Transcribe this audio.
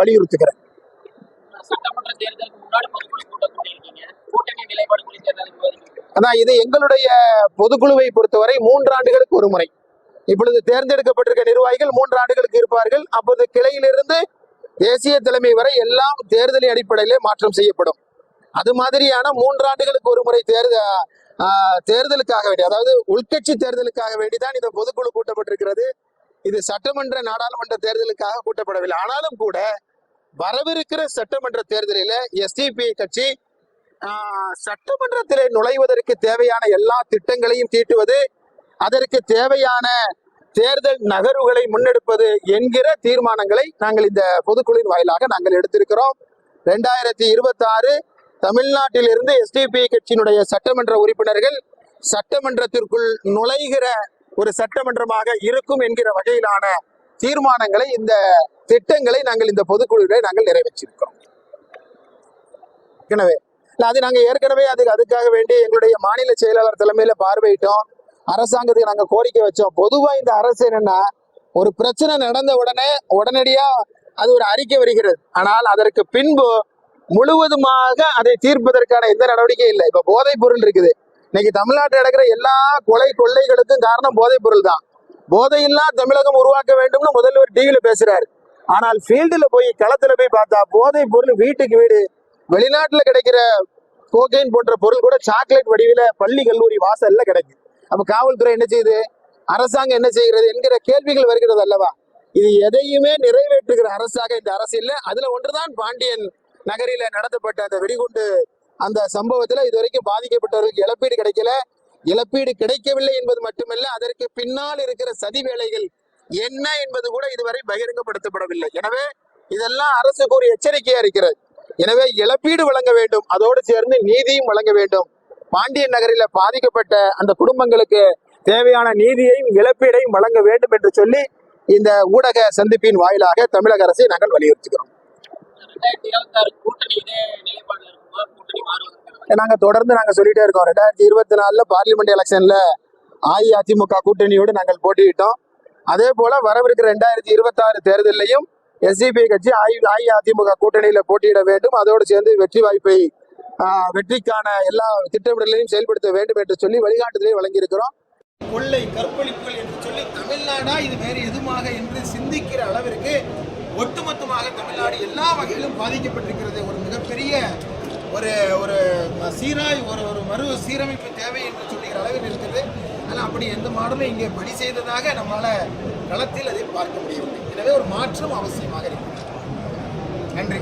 வலியுறுத்துகிறேன். அதான் இது எங்களுடைய பொதுக்குழுவை பொறுத்தவரை 3 ஆண்டுகளுக்கு ஒரு முறை. இப்பொழுது தேர்ந்தெடுக்கப்பட்டிருக்க நிர்வாகிகள் 3 ஆண்டுகளுக்கு இருப்பார்கள். அப்போது கிளையிலிருந்து தேசிய தலைமை வரை எல்லாம் தேர்தலின் அடிப்படையிலே மாற்றம் செய்யப்படும். அது மாதிரியான 3 ஆண்டுகளுக்கு ஒரு முறை தேர்தலுக்காக வேண்டி, அதாவது உள்கட்சி தேர்தலுக்காக வேண்டிதான் இந்த பொதுக்குழு கூட்டப்பட்டிருக்கிறது. இது சட்டமன்ற நாடாளுமன்ற தேர்தலுக்காக கூட்டப்படவில்லை. ஆனாலும் கூட வரவிருக்கிற சட்டமன்ற தேர்தலில் எஸ்டிபி கட்சி சட்டமன்றத்திலே நுழைவதற்கு தேவையான எல்லா திட்டங்களையும் தீட்டுவது, அதற்கு தேவையான தேர்தல் நகர்வுகளை முன்னெடுப்பது என்கிற தீர்மானங்களை நாங்கள் இந்த பொதுக்குழுவின் வாயிலாக நாங்கள் எடுத்திருக்கிறோம். 2026 தமிழ்நாட்டில் இருந்து எஸ்டிபி கட்சியினுடைய சட்டமன்ற உறுப்பினர்கள் சட்டமன்றத்திற்குள் நுழைகிற ஒரு சட்டமன்றமாக இருக்கும் என்கிற வகையிலான தீர்மானங்களை, இந்த திட்டங்களை நாங்கள் இந்த பொதுக்குழுவிலே நாங்கள் நிறைவேற்றியிருக்கிறோம். எனவே அது நாங்கள் ஏற்கனவே அதுக்காக வேண்டி எங்களுடைய மாநில செயலாளர் தலைமையில பார்வையிட்டோம். அரசாங்கத்துக்கு நாங்கள் கோரிக்கை வச்சோம். பொதுவா இந்த அரசு என்னன்னா, ஒரு பிரச்சனை நடந்த உடனடியா அது ஒரு அறிக்கை வருகிறது. ஆனால் அதற்கு பின்பு முழுவதுமாக அதை தீர்ப்பதற்கான எந்த நடவடிக்கையும் இல்லை. இப்ப போதைப் பொருள் இருக்குது. இன்னைக்கு தமிழ்நாட்டில் நடக்கிற எல்லா கொலை கொள்ளைகளுக்கும் காரணம் போதைப் பொருள் தான். போதையில்லா தமிழகம் உருவாக்க வேண்டும்னு முதல்வர் டிவியில பேசுறாரு. ஆனால் ஃபீல்டுல போய் களத்துல போய் பார்த்தா போதைப் பொருள் வீட்டுக்கு வீடு, வெளிநாட்டுல கிடைக்கிற கோகைன் போன்ற பொருள் கூட சாக்லேட் வடிவில பள்ளி கல்லூரி வாசல்ல கிடைக்குது. அப்ப காவல்துறை என்ன செய்யுது, அரசாங்கம் என்ன செய்கிறது என்கிற கேள்விகள் வருகிறது அல்லவா? இது எதையுமே நிறைவேற்றுகிற அரசாக இந்த அரசு இல்லை. அதுல ஒன்றுதான் பாண்டியன் நகரில நடத்தப்பட்ட அந்த வெடிகுண்டு அந்த சம்பவத்துல இதுவரைக்கும் பாதிக்கப்பட்டவர்களுக்கு இழப்பீடு கிடைக்கல. இழப்பீடு கிடைக்கவில்லை என்பது மட்டுமல்ல, அதற்கு பின்னால் இருக்கிற சதி வேலைகள் என்ன என்பது கூட இதுவரை பகிரங்கப்படுத்தப்படவில்லை. எனவே இதெல்லாம் அரசுக்கு ஒரு எச்சரிக்கையா இருக்கிறது. எனவே இழப்பீடு வழங்க வேண்டும், அதோடு சேர்ந்து நீதியும் வழங்க வேண்டும். பாண்டியன் நகரில பாதிக்கப்பட்ட அந்த குடும்பங்களுக்கு தேவையான நீதியையும் இழப்பீடையும் வழங்க வேண்டும் என்று சொல்லி இந்த ஊடக சந்திப்பின் வாயிலாக தமிழக அரசை நாங்கள் வலியுறுத்துகிறோம். நாங்க தொடர்ந்து சொல்லிட்டே இருக்கோம். 2024 பார்லிமெண்ட் எலெக்ஷன்ல அஇஅதிமுக கூட்டணியோடு நாங்கள் போட்டியிட்டோம். அதே போல வரவிருக்கிற 2026 தேர்தலையும் எஸ்டிபி கட்சி அஇஅதிமுக கூட்டணியில போட்டியிட வேண்டும். அதோடு சேர்ந்து வெற்றிக்கான எல்லா திட்டமிடலையும் செயல்படுத்த வேண்டும் என்று சொல்லி வழிகாட்டுதலை வழங்கியிருக்கிறோம். கொள்ளை கற்பழிப்புகள் என்று சொல்லி தமிழ்நாடா இது வேறு எதுமாக என்று சிந்திக்கிற அளவிற்கு ஒட்டுமொத்தமாக தமிழ்நாடு எல்லா வகையிலும் பாதிக்கப்பட்டிருக்கிறது. ஒரு மிகப்பெரிய ஒரு சீராய் ஒரு மறு சீரமைப்பு தேவை என்று சொல்லுகிற அளவில் இருக்குது. ஆனால் அப்படி எந்த மாடலும் இங்கே பணி செய்ததாக நம்மளால களத்தில் அதை பார்க்க முடியவில்லை. எனவே ஒரு மாற்றம் அவசியமாக இருக்கிறது. நன்றி.